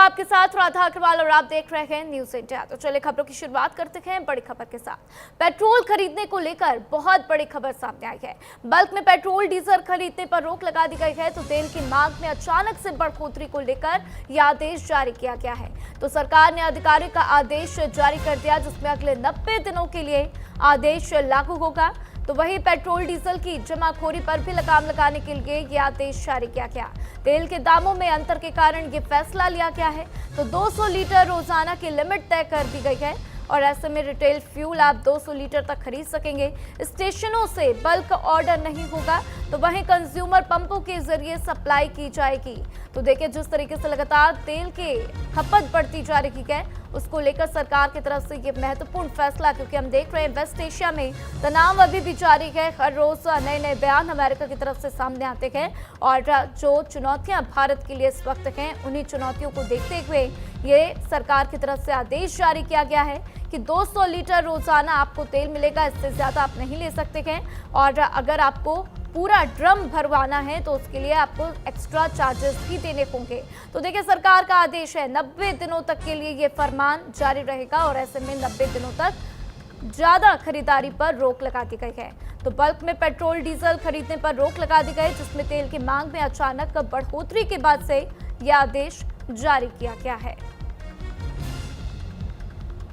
आपके साथ राधा अग्रवाल और आप देख रहे हैं न्यूज इंडिया। तो चलिए खबरों की शुरुआत करते हैं बड़ी खबर के साथ। पेट्रोल खरीदने को लेकर बहुत बड़ी खबर सामने आई है। बल्क में पेट्रोल डीजल खरीदने पर रोक लगा दी गई है। तो तेल की मांग में अचानक से बढ़ोतरी को लेकर यह आदेश जारी किया गया है। तो सरकार ने आधिकारिक आदेश जारी कर दिया, जिसमें अगले 90 दिनों के लिए आदेश लागू होगा। तो वहीं पेट्रोल डीजल की जमाखोरी पर भी लगाम लगाने के लिए यह आदेश जारी किया गया। तेल के दामों में अंतर के कारण ये फैसला लिया गया है। तो 200 लीटर रोजाना की लिमिट तय कर दी गई है और ऐसे में रिटेल फ्यूल आप 200 लीटर तक खरीद सकेंगे। स्टेशनों से बल्क ऑर्डर नहीं होगा, तो वहीं कंज्यूमर पंपों के जरिए सप्लाई की जाएगी। तो देखिए, जिस तरीके से लगातार तेल की खपत बढ़ती जा रही है, उसको लेकर सरकार की तरफ से ये महत्वपूर्ण फैसला, क्योंकि हम देख रहे हैं वेस्ट एशिया में तनाव अभी भी जारी है। हर रोज नए नए बयान अमेरिका की तरफ से सामने आते हैं और जो चुनौतियां भारत के लिए इस वक्त हैं, उन्हीं चुनौतियों को देखते हुए ये सरकार की तरफ से आदेश जारी किया गया है कि 200 लीटर रोजाना आपको तेल मिलेगा, इससे ज्यादा आप नहीं ले सकते हैं। और अगर आपको पूरा ड्रम भरवाना है तो उसके लिए आपको एक्स्ट्रा चार्जेस भी देने होंगे। तो देखिए, सरकार का आदेश है 90 दिनों तक के लिए ये फरमान जारी रहेगा और ऐसे में 90 दिनों तक ज्यादा खरीदारी पर रोक लगा दी गई है। तो बल्क में पेट्रोल डीजल खरीदने पर रोक लगा दी गई, जिसमें तेल की मांग में अचानक बढ़ोतरी के बाद से यह आदेश जारी किया गया है।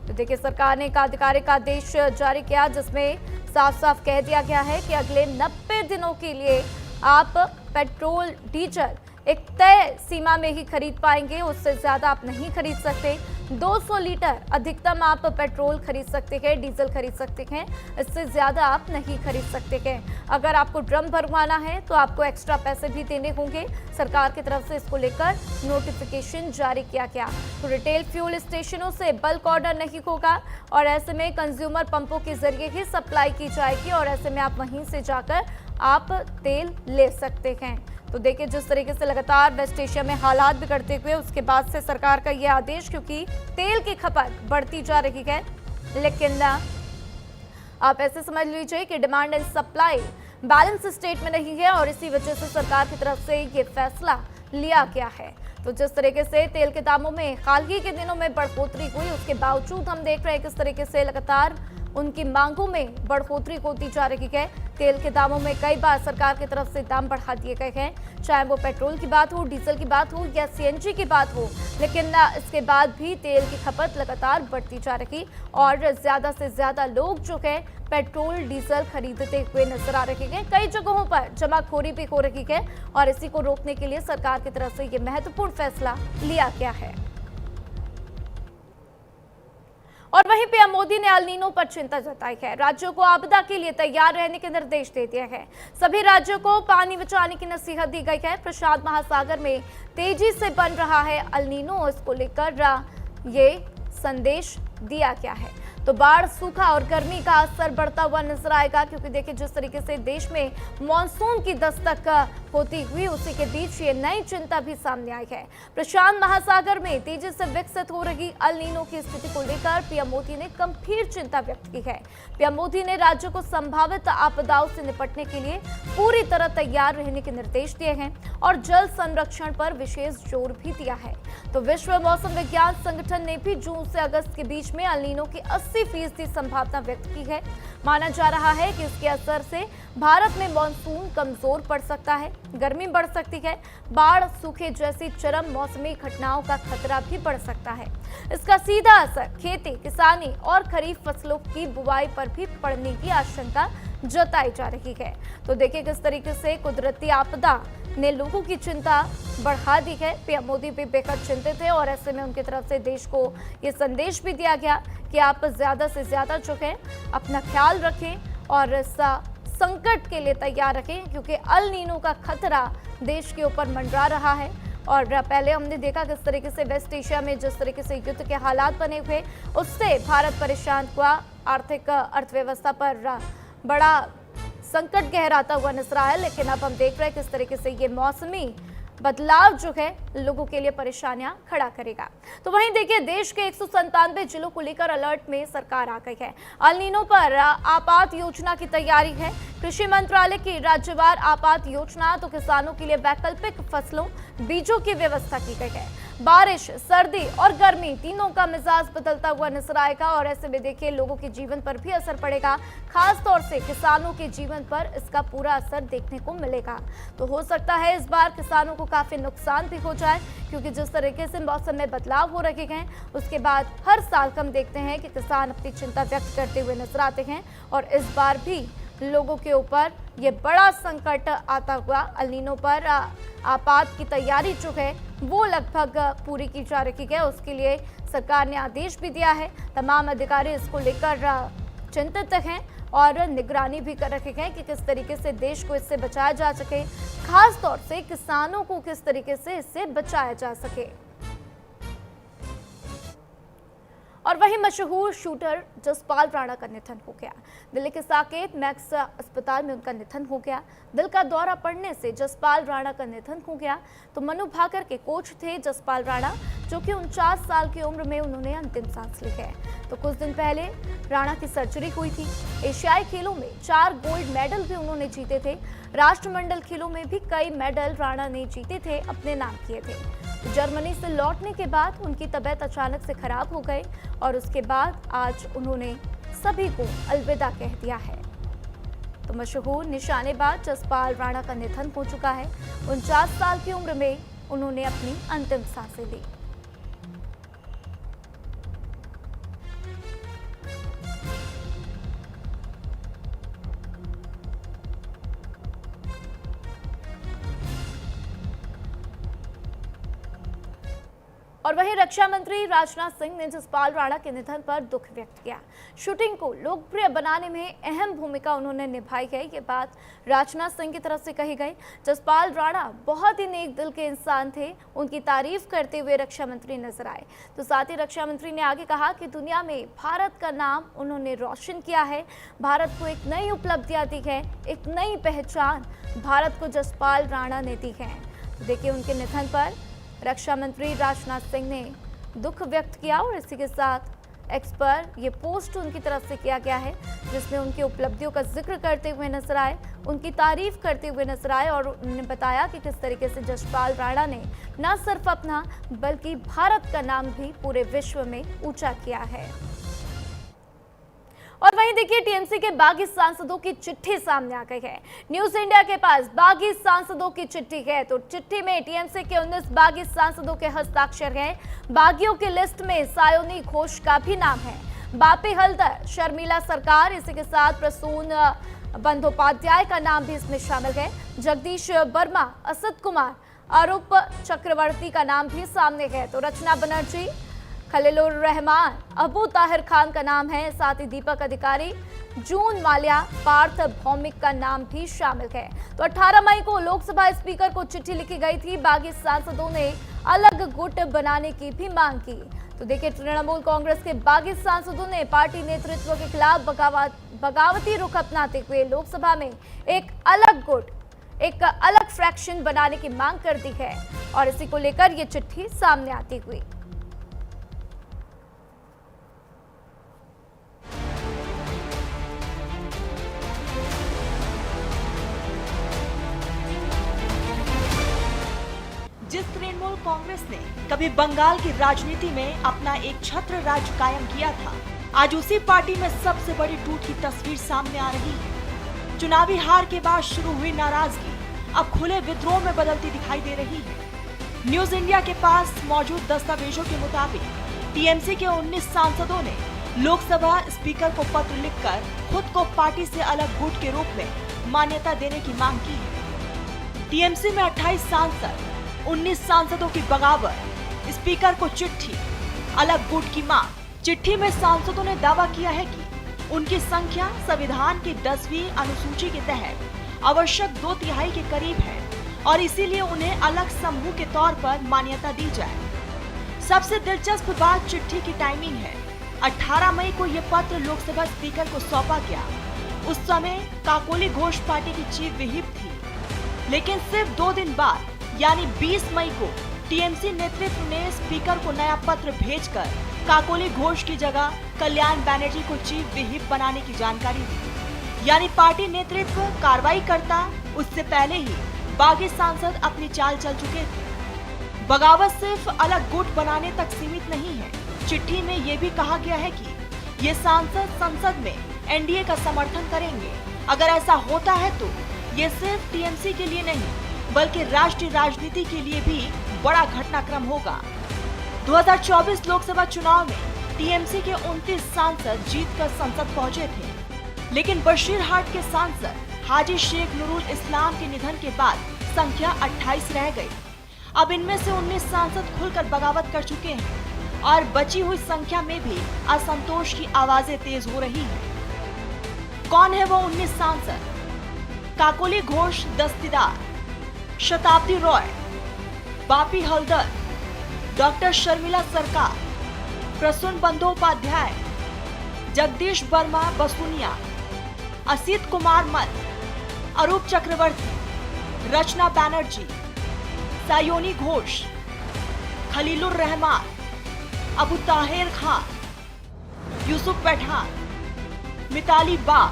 तो देखिए, सरकार ने एक आधिकारिक आदेश जारी किया, जिसमें साफ साफ कह दिया गया है कि अगले 90 दिनों के लिए आप पेट्रोल डीजल एक तय सीमा में ही खरीद पाएंगे, उससे ज्यादा आप नहीं खरीद सकते। 200 लीटर अधिकतम आप पेट्रोल खरीद सकते हैं, डीजल खरीद सकते हैं, इससे ज्यादा आप नहीं खरीद सकते हैं। अगर आपको ड्रम भरवाना है तो आपको एक्स्ट्रा पैसे भी देने होंगे। सरकार की तरफ से इसको लेकर नोटिफिकेशन जारी किया गया। तो रिटेल फ्यूल स्टेशनों से बल्क ऑर्डर नहीं होगा और ऐसे में कंज्यूमर पंपों के जरिए ही सप्लाई की जाएगी और ऐसे में आप वहीं से जाकर आप तेल ले सकते हैं। तो देखिए, जिस तरीके से लगातार वेस्ट एशिया में हालात बिगड़ते हुए उसके बाद से सरकार का यह आदेश, क्योंकि तेल की खपत बढ़ती जा रही है, लेकिन आप ऐसे समझ लीजिए कि demand and supply balance state में नहीं है और इसी वजह से सरकार की तरफ से ये फैसला लिया गया है। तो जिस तरीके से तेल के दामों में हाल ही के दिनों में बढ़ोतरी हुई, उसके बावजूद हम देख रहे हैं किस तरीके से लगातार उनकी मांगों में बढ़ोतरी होती जा रही है। तेल के दामों में कई बार सरकार की तरफ से दाम बढ़ा दिए गए हैं, चाहे वो पेट्रोल की बात हो, डीजल की बात हो या सीएनजी की बात हो, लेकिन इसके बाद भी तेल की खपत लगातार बढ़ती जा रही और ज्यादा से ज्यादा लोग जो है पेट्रोल डीजल खरीदते हुए नजर आ रहे हैं। कई जगहों पर जमाखोरी भी हो रही है और इसी को रोकने के लिए सरकार की तरफ से ये महत्वपूर्ण फैसला लिया गया है। और वहीं पीएम मोदी ने एल नीनो पर चिंता जताई है। राज्यों को आपदा के लिए तैयार रहने के निर्देश दे दिए हैं। सभी राज्यों को पानी बचाने की नसीहत दी गई है। प्रशांत महासागर में तेजी से बन रहा है एल नीनो, इसको लेकर ये संदेश दिया गया है। तो बाढ़, सूखा और गर्मी का असर बढ़ता हुआ नजर आएगा, क्योंकि देखिए जिस तरीके से देश में मॉनसून की दस्तक होती हुई, उसी के बीच ये नई चिंता भी सामने आई है। प्रशांत महासागर में तेजी से विकसित हो रही एल नीनो की स्थिति को लेकर पीएम मोदी ने गंभीर चिंता व्यक्त की है। पीएम मोदी ने राज्यों को संभावित आपदाओं से निपटने के लिए पूरी तरह तैयार रहने के निर्देश दिए हैं और जल संरक्षण पर विशेष जोर भी दिया है। तो विश्व मौसम विज्ञान संगठन ने भी जून से अगस्त के बीच में एल नीनो की 80% संभावना व्यक्त की है। माना जा रहा है कि इसके असर से भारत में मॉनसून कमजोर पड़ सकता है, गर्मी बढ़ सकती है, बाढ़, सूखे जैसी चरम मौसमी घटनाओं का खतरा भी बढ़ सकता है। इसका सीधा असर खेती, किसानी और खरीफ फसलों की बुवाई पर भी पड़ने की आशंका जताई जा रही है। तो देखिए किस तरीके से कुदरती आपदा ने लोगों की चिंता बढ़ा दी है। पीएम मोदी भी बेहद चिंतित है और ऐसे में उनकी तरफ से देश को ये संदेश भी दिया गया कि आप ज्यादा से ज्यादा जो है अपना ख्याल रखें और इस संकट के लिए तैयार रखें, क्योंकि एल नीनो का खतरा देश के ऊपर मंडरा रहा है। और पहले हमने देखा किस तरीके से वेस्ट एशिया में जिस तरीके से युद्ध के हालात बने हुए, उससे भारत परेशान हुआ, आर्थिक अर्थव्यवस्था पर बड़ा संकट गहराता हुआ नजर आया। लेकिन अब हम देख रहे हैं किस तरीके से ये मौसमी बदलाव जो है लोगों के लिए परेशानियां खड़ा करेगा। तो वहीं देखिए, देश के 197 जिलों को लेकर अलर्ट में सरकार आ गई है। एल नीनो पर आपात योजना की तैयारी है। कृषि मंत्रालय की राज्यवार आपात योजना, तो किसानों के लिए वैकल्पिक फसलों, बीजों की व्यवस्था की गई है। बारिश, सर्दी और गर्मी तीनों का मिजाज बदलता हुआ नजर आएगा और ऐसे में देखिए लोगों के जीवन पर भी असर पड़ेगा। खास तौर से किसानों के जीवन पर इसका पूरा असर देखने को मिलेगा। तो हो सकता है इस बार किसानों को काफी नुकसान भी हो जाए, क्योंकि जिस तरीके से मौसम में बदलाव हो रहे हैं उसके बाद हर साल हम देखते हैं कि किसान अपनी चिंता व्यक्त करते हुए नजर आते हैं और इस बार भी लोगों के ऊपर ये बड़ा संकट आता हुआ एल नीनो पर आपात की तैयारी जो है वो लगभग पूरी की जा रही है। उसके लिए सरकार ने आदेश भी दिया है। तमाम अधिकारी इसको लेकर चिंतित हैं और निगरानी भी कर रहे हैं कि किस तरीके से देश को इससे बचाया जा सके, खास तौर से किसानों को किस तरीके से इससे बचाया जा सके। और वहीं मशहूर शूटर जसपाल राणा का निधन हो गया। दिल्ली के साकेत मैक्स अस्पताल में उनका निधन हो गया। दिल का दौरा पड़ने से जसपाल राणा का निधन हो गया। तो मनु भाकर के कोच थे जसपाल राणा, जो कि 49 साल की उम्र में उन्होंने अंतिम सांस ली है। तो कुछ दिन पहले राणा की सर्जरी हुई थी। एशियाई खेलों में 4 गोल्ड मेडल भी उन्होंने जीते थे। राष्ट्रमंडल खेलों में भी कई मेडल राणा ने जीते थे, अपने नाम किए थे। जर्मनी से लौटने के बाद उनकी तबीयत अचानक से खराब हो गई और उसके बाद आज उन्होंने सभी को अलविदा कह दिया है। तो मशहूर निशानेबाज जसपाल राणा का निधन हो चुका है। 49 साल की उम्र में उन्होंने अपनी अंतिम सांसें ली। और वहीं रक्षा मंत्री राजनाथ सिंह ने जसपाल राणा के निधन पर दुख व्यक्त किया। शूटिंग को लोकप्रिय बनाने में अहम भूमिका उन्होंने निभाई है, ये बात राजनाथ सिंह की तरफ से कही गई। जसपाल राणा बहुत ही नेक दिल के इंसान थे, उनकी तारीफ करते हुए रक्षा मंत्री नजर आए। तो साथ ही रक्षा मंत्री ने आगे कहा कि दुनिया में भारत का नाम उन्होंने रोशन किया है, भारत को एक नई उपलब्धियां दी है, एक नई पहचान भारत को जसपाल राणा ने दी है। तो देखिए उनके निधन पर रक्षा मंत्री राजनाथ सिंह ने दुख व्यक्त किया और इसी के साथ एक्स पर ये पोस्ट उनकी तरफ से किया गया है, जिसमें उनकी उपलब्धियों का जिक्र करते हुए नजर आए, उनकी तारीफ करते हुए नजर आए और उन्होंने बताया कि किस तरीके से जसपाल राणा ने न सिर्फ अपना बल्कि भारत का नाम भी पूरे विश्व में ऊंचा किया है। और वहीं देखिए टीएमसी के बागी सांसदों की चिट्ठी सामने आ गई है। न्यूज इंडिया के पास बागी सांसदों की चिट्ठी है। तो चिट्ठी में टीएमसी के 19 बागी सांसदों के हस्ताक्षर हैं। बागियों की लिस्ट में सायोनी घोष का भी नाम है, बापी हल्दर, शर्मिला सरकार, इसी के साथ प्रसून बंदोपाध्याय का नाम भी इसमें शामिल है। जगदीश वर्मा, असद कुमार, अरूप चक्रवर्ती का नाम भी सामने है। तो रचना बनर्जी, खलीलुर रहमान, अबू ताहिर खान का नाम है। साथ ही दीपक अधिकारी, जून माल्या, पार्थ भौमिक का नाम भी शामिल है। तो 18 मई को लोकसभा स्पीकर को चिट्ठी लिखी गई थी। बागी सांसदों ने अलग गुट बनाने की भी मांग की। तो देखिए तृणमूल कांग्रेस के बागी सांसदों ने पार्टी नेतृत्व के खिलाफ बगावती रुख अपनाते हुए लोकसभा में एक अलग गुट, एक अलग फ्रैक्शन बनाने की मांग कर दी है और इसी को लेकर ये चिट्ठी सामने आती हुई। जिस तृणमूल कांग्रेस ने कभी बंगाल की राजनीति में अपना एक छत्र राज कायम किया था, आज उसी पार्टी में सबसे बड़ी टूट की तस्वीर सामने आ रही है। चुनावी हार के बाद शुरू हुई नाराजगी अब खुले विद्रोह में बदलती दिखाई दे रही है। न्यूज इंडिया के पास मौजूद दस्तावेजों के मुताबिक टीएमसी के 19 सांसदों ने लोकसभा स्पीकर को पत्र लिखकर खुद को पार्टी से अलग गुट के रूप में मान्यता देने की मांग की है। टीएमसी में 28 सांसद, 19 सांसदों की बगावत, स्पीकर को चिट्ठी, अलग गुट की मांग। चिट्ठी में सांसदों ने दावा किया है कि उनकी संख्या संविधान की 10वीं अनुसूची के तहत आवश्यक 2/3 के करीब है और इसीलिए उन्हें अलग समूह के तौर पर मान्यता दी जाए। सबसे दिलचस्प बात चिट्ठी की टाइमिंग है। 18 मई को यह पत्र लोकसभा स्पीकर को सौंपा गया। उस समय काकोली घोष पार्टी की चीफ व्हिप थी, लेकिन सिर्फ 2 दिन बाद यानी 20 मई को टीएमसी नेतृत्व ने स्पीकर को नया पत्र भेजकर काकोली घोष की जगह कल्याण बैनर्जी को चीफ व्हिप बनाने की जानकारी दी। यानी पार्टी नेतृत्व कार्रवाई करता उससे पहले ही बागी सांसद अपनी चाल चल चुके थे। बगावत सिर्फ अलग गुट बनाने तक सीमित नहीं है। चिट्ठी में ये भी कहा गया है कि ये सांसद संसद में एनडीए का समर्थन करेंगे। अगर ऐसा होता है तो ये सिर्फ टीएमसी के लिए नहीं बल्कि राष्ट्रीय राजनीति के लिए भी बड़ा घटनाक्रम होगा। 2024 लोकसभा चुनाव में टीएमसी के 29 सांसद जीतकर संसद पहुंचे थे, लेकिन बशीरहाट के सांसद हाजी शेख नूरुल इस्लाम के निधन के बाद संख्या 28 रह गई। अब इनमें से 19 सांसद खुलकर बगावत कर चुके हैं और बची हुई संख्या में भी असंतोष की आवाजें तेज हो रही हैं। कौन है वो 19 सांसद? काकोली घोष दस्तीदार, शताब्दी रॉय, बापी हल्दर, डॉक्टर शर्मिला सरकार, प्रसून बंदोपाध्याय, जगदीश वर्मा बसुनिया, असित कुमार मल, अरूप चक्रवर्ती, रचना बैनर्जी, सायोनी घोष, खलीलुर रहमान, अबू ताहिर खान, यूसुफ पठान, मिताली बाग,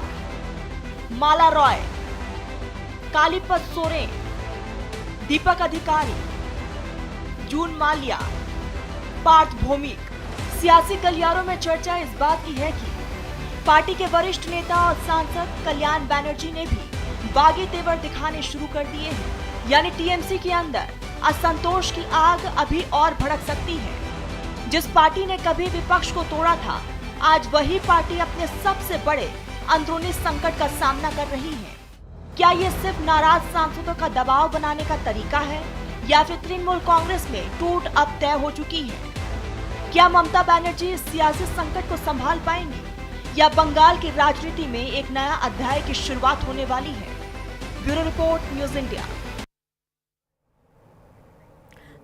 माला रॉय, कालीपत सोरेन, दीपक अधिकारी, जून माल्या, पार्थ भौमिक। सियासी गलियारों में चर्चा इस बात की है कि पार्टी के वरिष्ठ नेता और सांसद कल्याण बैनर्जी ने भी बागी तेवर दिखाने शुरू कर दिए हैं। यानी टीएमसी के अंदर असंतोष की आग अभी और भड़क सकती है। जिस पार्टी ने कभी विपक्ष को तोड़ा था, आज वही पार्टी अपने सबसे बड़े अंदरूनी संकट का सामना कर रही है। क्या ये सिर्फ नाराज सांसदों का दबाव बनाने का तरीका है या फिर तृणमूल कांग्रेस में टूट अब तय हो चुकी है? क्या ममता बनर्जी इस सियासी संकट को संभाल पाएंगी या बंगाल की राजनीति में एक नया अध्याय की शुरुआत होने वाली है? Bureau report, news India.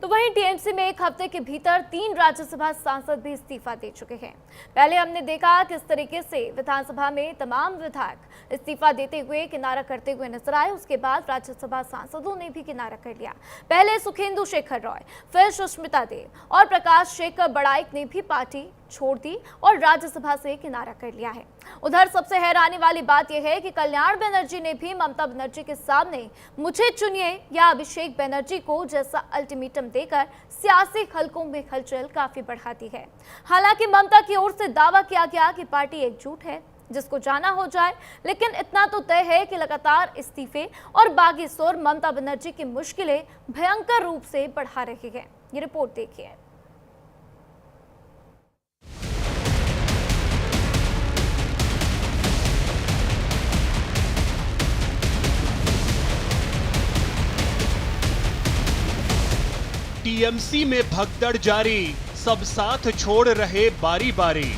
तो वहीं टीएमसी में एक हफ्ते के भीतर 3 राज्यसभा सांसद भी इस्तीफा दे चुके हैं। पहले हमने देखा किस तरीके से विधानसभा में तमाम विधायक इस्तीफा देते हुए किनारा करते हुए नजर आए। उसके बाद राज्यसभा सांसदों ने भी किनारा कर लिया। पहले सुखेंदु शेखर रॉय, फिर सुष्मिता देव और प्रकाश शेखर बड़ाइक ने भी पार्टी छोड़ दी और राज्यसभा से किनारा कर लिया है। उधर सबसे हैरानी वाली बात यह है कि कल्याण बनर्जी ने भी ममता बनर्जी के सामने मुझे चुनिए या अभिषेक बनर्जी को जैसा अल्टीमेटम देकर सियासी हलकों में हलचल काफी बढ़ा दी है। हालांकि ममता की ओर से दावा किया गया कि पार्टी एकजुट है, जिसको जाना हो जाए, लेकिन इतना तो तय है कि लगातार इस्तीफे और बागी सुर ममता बनर्जी की मुश्किलें भयंकर रूप से बढ़ा रही है। ये रिपोर्ट देखिए। टीएमसी में भगदड़ जारी, सब साथ छोड़ रहे बारी बारी।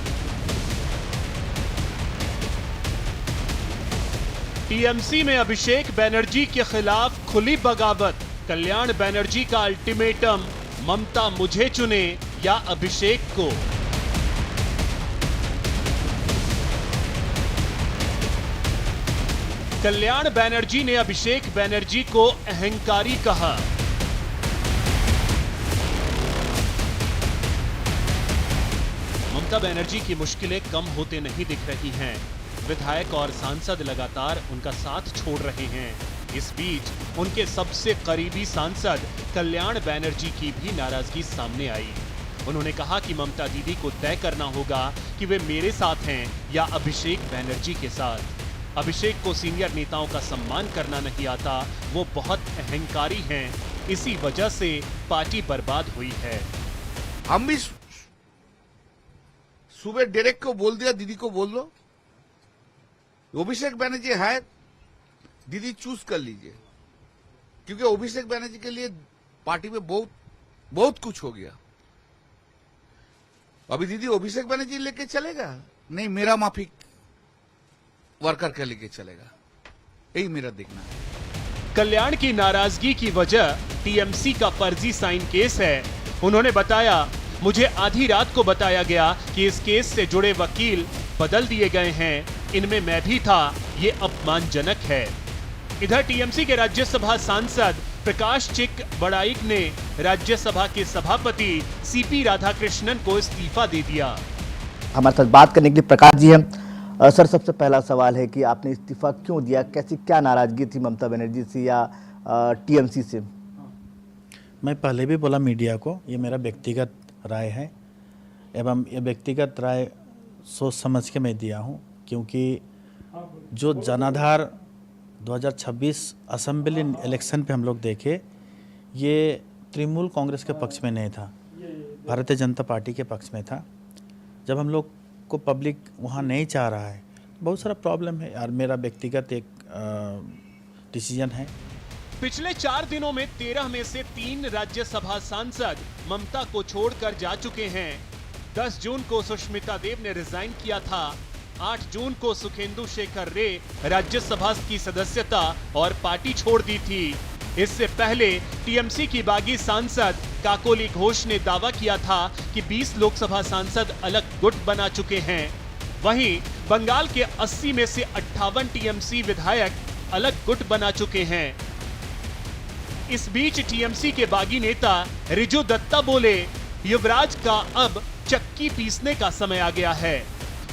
टीएमसी में अभिषेक बनर्जी के खिलाफ खुली बगावत। कल्याण बनर्जी का अल्टीमेटम, ममता मुझे चुने या अभिषेक को। कल्याण बनर्जी ने अभिषेक बनर्जी को अहंकारी कहा। ममता बनर्जी की मुश्किलें कम होते नहीं दिख रही हैं। विधायक और सांसद लगातार उनका साथ छोड़ रहे हैं। इस बीच उनके सबसे करीबी सांसद कल्याण बनर्जी की भी नाराजगी सामने आई। उन्होंने कहा कि ममता दीदी को तय करना होगा कि वे मेरे साथ हैं या अभिषेक बनर्जी के साथ। अभिषेक को सीनियर नेताओं का सम्मान करना नहीं आता, वो बहुत अहंकारी हैं, इसी वजह से पार्टी बर्बाद हुई है। हम भी सुबह डायरेक्ट को बोल दिया, दीदी को बोल लो, अभिषेक बनर्जी है, दीदी चूज कर लीजिए, क्योंकि अभिषेक बनर्जी के लिए पार्टी में बहुत कुछ हो गया। अभी दीदी अभिषेक बनर्जी लेके चलेगा नहीं, मेरा माफिक वर्कर का लेके चलेगा, यही मेरा देखना है। कल्याण की नाराजगी की वजह टीएमसी का फर्जी साइन केस है। उन्होंने बताया, मुझे आधी रात को बताया गया कि इस केस से जुड़े वकील बदल दिए गए हैं, इनमें मैं भी था, ये अपमानजनक है। इधर टीएमसी के राज्यसभा सांसद प्रकाश चिक बड़ाइक ने राज्यसभा के सभापति सीपी राधाकृष्णन को इस्तीफा दे दिया। हमारे साथ बात करने के लिए प्रकाश जी हैं। सर, सबसे पहला सवाल है कि आपने इस्तीफा क्यों दिया? कैसी क्या नाराजगी थी ममता बनर्जी से या टीएमसी से? मैं पहले भी बोला मीडिया को, ये मेरा व्यक्तिगत राय है एवं ये व्यक्तिगत राय सोच समझ के मैं दिया हूँ, क्योंकि जो जनाधार 2026 असेंबली इलेक्शन पे हम लोग देखे, ये तृणमूल कांग्रेस के पक्ष में नहीं था, भारतीय जनता पार्टी के पक्ष में था। जब हम लोग को पब्लिक वहाँ नहीं चाह रहा है, बहुत सारा प्रॉब्लम है यार। मेरा व्यक्तिगत एक डिसीजन है। पिछले 4 दिनों में 13 में से 3 राज्यसभा सांसद ममता को छोड़कर जा चुके हैं। 10 जून को सुष्मिता देव ने रिजाइन किया था। 8 जून को सुखेंदु शेखर रे राज्यसभा की सदस्यता और पार्टी छोड़ दी थी। इससे पहले टीएमसी की बागी सांसद काकोली घोष ने दावा किया था कि 20 लोकसभा सांसद अलग गुट बना चुके हैं। वहीं बंगाल के 80 में से 58 टीएमसी विधायक अलग गुट बना चुके हैं। इस बीच टीएमसी के बागी नेता रिजू दत्ता बोले, युवराज का अब चक्की पीसने का समय आ गया है।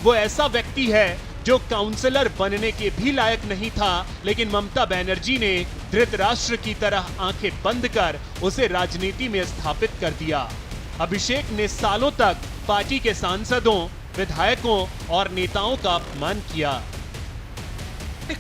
वो ऐसा व्यक्ति है जो काउंसलर बनने के भी लायक नहीं था, लेकिन ममता बनर्जी ने धृतराष्ट्र की तरह आंखें बंद कर उसे राजनीति में स्थापित कर दिया। अभिषेक ने सालों तक पार्टी के सांसदों, विधायकों और नेताओं का अपमान किया।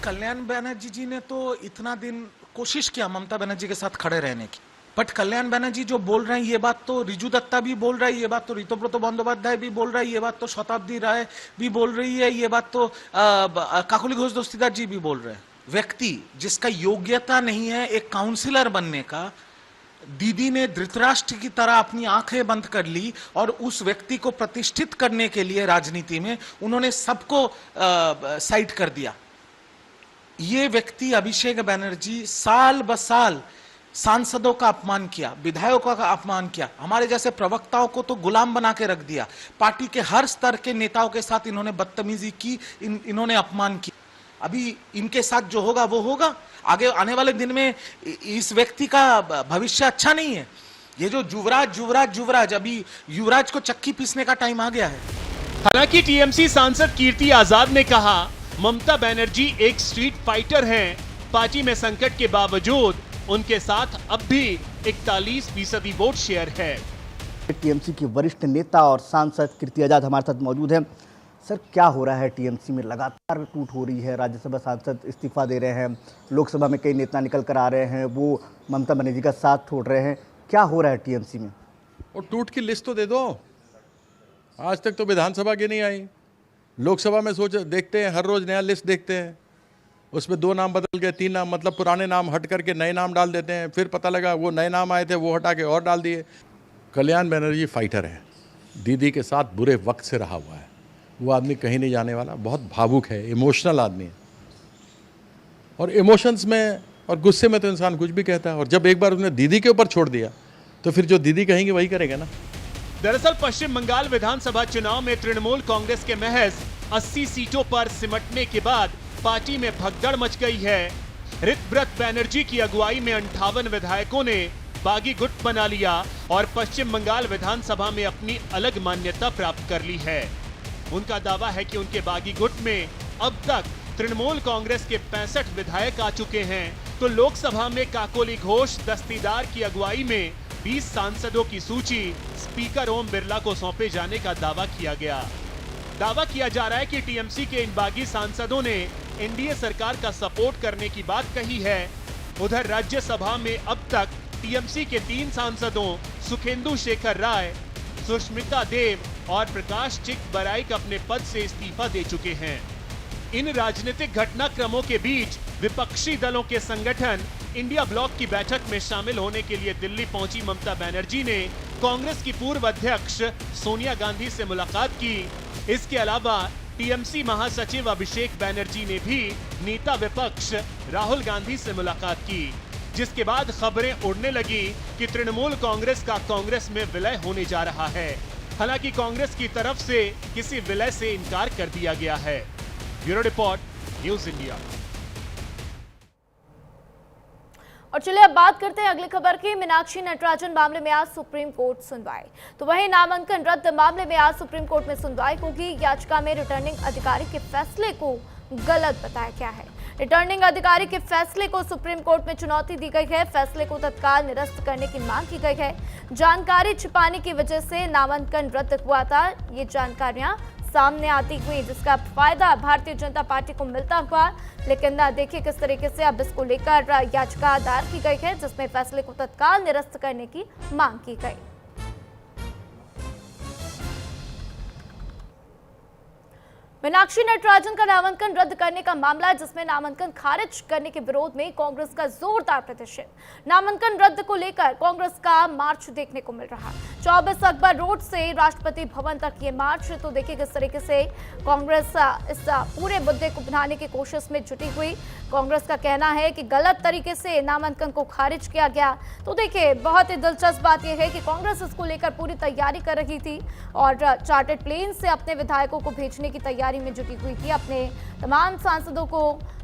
कल्याण बनर्जी जी ने तो इतना दिन कोशिश किया ममता बनर्जी के साथ खड़े रहने की, बट कल्याण बनर्जी जो बोल रहे हैं ये बात तो रिजू दत्ता भी बोल रहा है, ये बात तो ऋतुव्रत बंदोपाध्याय भी बोल रहा है, ये बात तो शताब्दी राय भी बोल रही है, ये बात तो काकोली घोष दस्तीदार जी भी बोल रहे हैं। व्यक्ति जिसका योग्यता नहीं है एक काउंसिलर बनने का, दीदी ने धृतराष्ट्र की तरह अपनी आंखें बंद कर ली और उस व्यक्ति को प्रतिष्ठित करने के लिए राजनीति में उन्होंने सबको साइड कर दिया। ये व्यक्ति अभिषेक बनर्जी साल ब साल सांसदों का अपमान किया, विधायकों का अपमान किया, हमारे जैसे प्रवक्ताओं को तो गुलाम बना के रख दिया। पार्टी के हर स्तर के नेताओं के साथ इन्होंने बदतमीजी की, इन्होंने अपमान किया। अभी इनके साथ जो होगा वो होगा। आगे आने वाले दिन में इस व्यक्ति का भविष्य अच्छा नहीं है। ये जो युवराज अभी युवराज को चक्की पीसने का टाइम आ गया है। हालांकि टीएमसी सांसद कीर्ति आजाद ने कहा, ममता बनर्जी एक स्ट्रीट फाइटर हैं। पार्टी में संकट के बावजूद उनके साथ अब भी 41% वोट शेयर है। टीएमसी की वरिष्ठ नेता और सांसद कीर्ति आजाद हमारे साथ मौजूद हैं। सर, क्या हो रहा है टीएमसी में? लगातार टूट हो रही है, राज्यसभा सांसद इस्तीफा दे रहे हैं, लोकसभा में कई नेता निकल कर आ रहे हैं, वो ममता बनर्जी का साथ छोड़ रहे हैं। क्या हो रहा है टीएमसी में? और टूट की लिस्ट तो दे दो। आज तक तो विधानसभा की नहीं आई, लोकसभा में देखते हैं, हर रोज नया लिस्ट देखते हैं, उसमें 2 नाम बदल गए, 3 नाम, मतलब पुराने नाम हट करके नए नाम डाल देते हैं। फिर पता लगा वो नए नाम आए थे, वो हटा के और डाल दिए। कल्याण बनर्जी फाइटर है, दीदी के साथ बुरे वक्त से रहा हुआ है। वो आदमी कहीं नहीं जाने वाला, बहुत भावुक है, इमोशनल आदमी है। और इमोशंस में और गुस्से में तो इंसान कुछ भी कहता है, और जब एक बार उसने दीदी के ऊपर छोड़ दिया तो फिर जो दीदी कहेंगे वही करेगा ना। दरअसल पश्चिम बंगाल विधानसभा चुनाव में तृणमूल कांग्रेस के महज 80 सीटों पर सिमटने के बाद पार्टी में भगदड़ मच गई है। ऋतव्रत बनर्जी की अगुवाई में 58 विधायकों ने बागी गुट बना लिया और पश्चिम बंगाल विधानसभा में अपनी अलग मान्यता प्राप्त कर ली है। उनका दावा है कि उनके बागी गुट में अब तक तृणमूल कांग्रेस के 65 विधायक आ चुके हैं, तो लोकसभा में काकोली घोष दस्तीदार की अगुवाई में 20 सांसदों की सूची स्पीकर ओम बिरला को सौंपे जाने का दावा किया गया। दावा किया जा रहा है कि टीएमसी के इन बागी सांसदों ने एनडीए सरकार का सपोर्ट करने की बात कही है। उधर राज्यसभा में अब तक टीएमसी के 3 सांसदों सुखेंदु शेखर राय, सुष्मिता देव और प्रकाश चिकबराइक अपने पद से इस्तीफा दे चुके हैं। इन राजनीतिक घटनाक्रमों के बीच विपक्षी दलों के संगठन इंडिया ब्लॉक की बैठक में शामिल होने के लिए दिल्ली पहुंची ममता बनर्जी ने कांग्रेस की पूर्व अध्यक्ष सोनिया गांधी से मुलाकात की। इसके अलावा टीएमसी महासचिव अभिषेक बनर्जी ने भी नेता विपक्ष राहुल गांधी से मुलाकात की, जिसके बाद खबरें उड़ने लगी कि तृणमूल कांग्रेस का कांग्रेस में विलय होने जा रहा है। हालांकि कांग्रेस की तरफ से किसी विलय से इनकार कर दिया गया है। Bureau report, news India. और चलिए अब बात करते हैं अगली खबर की। मीनाक्षी नटराजन मामले में आज सुप्रीम कोर्ट सुनवाई। तो वहीं नामांकन रद्द मामले में आज सुप्रीम कोर्ट में सुनवाई होगी। याचिका में रिटर्निंग अधिकारी के फैसले को गलत बताया गया है। रिटर्निंग अधिकारी के फैसले को सुप्रीम कोर्ट में चुनौती दी गई है। फैसले को तत्काल निरस्त करने की मांग की गई है। जानकारी छिपाने की वजह से नामांकन रद्द हुआ था। ये जानकारियां सामने आती हुई, जिसका फायदा भारतीय जनता पार्टी को मिलता हुआ। लेकिन देखिए किस तरीके से अब इसको लेकर याचिका दायर की गई है, जिसमें फैसले को तत्काल निरस्त करने की मांग की गई। मीनाक्षी नटराजन का नामांकन रद्द करने का मामला, जिसमें नामांकन खारिज करने के विरोध में कांग्रेस का जोरदार प्रदर्शन। नामांकन रद्द को लेकर कांग्रेस का मार्च देखने को मिल रहा। 24 अकबर रोड से राष्ट्रपति भवन तक ये मार्च। तो देखिए किस तरीके से कांग्रेस इस पूरे मुद्दे को बनाने की कोशिश में जुटी हुई। कांग्रेस का कहना है कि गलत तरीके से नामांकन को खारिज किया गया। तो देखिए बहुत ही दिलचस्प बात यह है कि कांग्रेस इसको लेकर पूरी तैयारी कर रही थी और चार्टर्ड प्लेन से अपने विधायकों को भेजने की तैयारी में जुटी हुई थी। अपने तमाम सांसदों को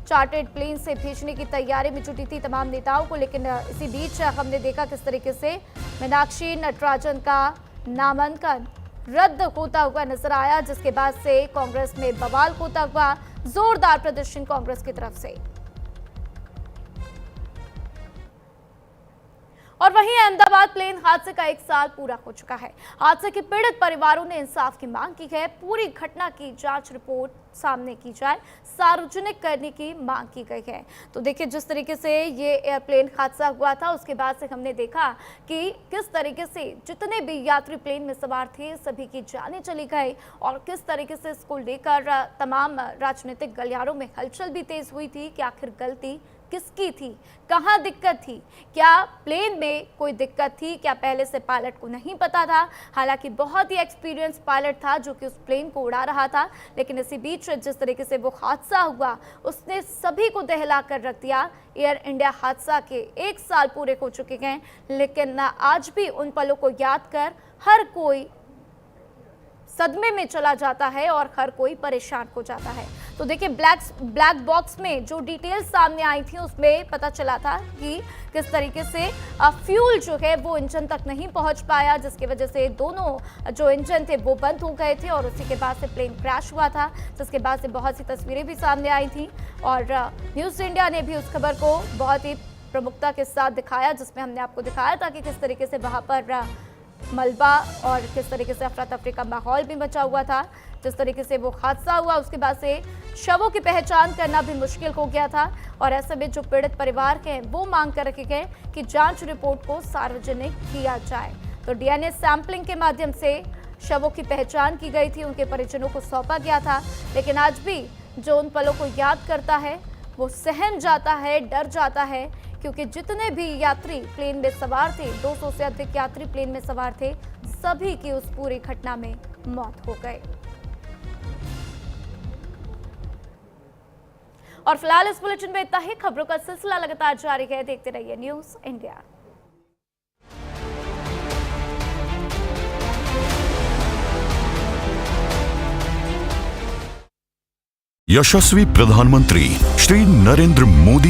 चार्टर्ड प्लेन से भेजने की तैयारी में जुटी थी, तमाम नेताओं को। लेकिन इसी बीच हमने देखा किस तरीके से मीनाक्षी नटराजन का नामांकन रद्द होता हुआ नजर आया, जिसके बाद से कांग्रेस में बवाल होता हुआ। जोरदार प्रदर्शन कांग्रेस की तरफ से। और वहीं अहमदाबाद प्लेन हादसे का 1 साल पूरा हो चुका है। हादसे के पीड़ित परिवारों ने इंसाफ की मांग की है। पूरी घटना की जांच रिपोर्ट सामने की जाए, सार्वजनिक करने की मांग की गई है। तो देखिए जिस तरीके से ये एयरप्लेन हादसा हुआ था, उसके बाद से हमने देखा कि किस तरीके से जितने भी यात्री प्लेन में सवार थे सभी की जानें चली गई और किस तरीके से इसको लेकर तमाम राजनीतिक गलियारों में हलचल भी तेज हुई थी कि आखिर गलती किसकी थी, कहां दिक्कत थी, क्या प्लेन में कोई दिक्कत थी, क्या पहले से पायलट को नहीं पता था। हालांकि बहुत ही एक्सपीरियंस पायलट था जो कि उस प्लेन को उड़ा रहा था। लेकिन इसी बीच जिस तरीके से वो हादसा हुआ उसने सभी को दहला कर रख दिया। एयर इंडिया हादसा के 1 साल पूरे हो चुके हैं, लेकिन आज भी उन पलों को याद कर हर कोई सदमे में चला जाता है और हर कोई परेशान हो जाता है। तो देखिए ब्लैक बॉक्स में जो डिटेल्स सामने आई थी उसमें पता चला था कि किस तरीके से फ्यूल जो है वो इंजन तक नहीं पहुंच पाया, जिसकी वजह से दोनों जो इंजन थे वो बंद हो गए थे और उसी के बाद से प्लेन क्रैश हुआ था। जिसके बाद से बहुत सी तस्वीरें भी सामने आई थी और न्यूज़ इंडिया ने भी उस खबर को बहुत ही प्रमुखता के साथ दिखाया, जिसमें हमने आपको दिखाया था कि किस तरीके से वहाँ पर मलबा और किस तरीके से अफरा तफरी का माहौल भी मचा हुआ था। जिस तरीके से वो हादसा हुआ उसके बाद से शवों की पहचान करना भी मुश्किल हो गया था और ऐसे में जो पीड़ित परिवार के वो मांग कर रखे गए कि जांच रिपोर्ट को सार्वजनिक किया जाए। तो डीएनए सैंपलिंग के माध्यम से शवों की पहचान की गई थी, उनके परिजनों को सौंपा गया था। लेकिन आज भी जो उन पलों को याद करता है वो सहम जाता है, डर जाता है, क्योंकि जितने भी यात्री प्लेन में सवार थे, 200 से अधिक यात्री प्लेन में सवार थे, सभी की उस पूरी घटना में मौत हो गई। और फिलहाल इस बुलेटिन में इतना ही। खबरों का सिलसिला लगातार जारी है, देखते रहिए न्यूज़ इंडिया। यशस्वी प्रधानमंत्री श्री नरेंद्र मोदी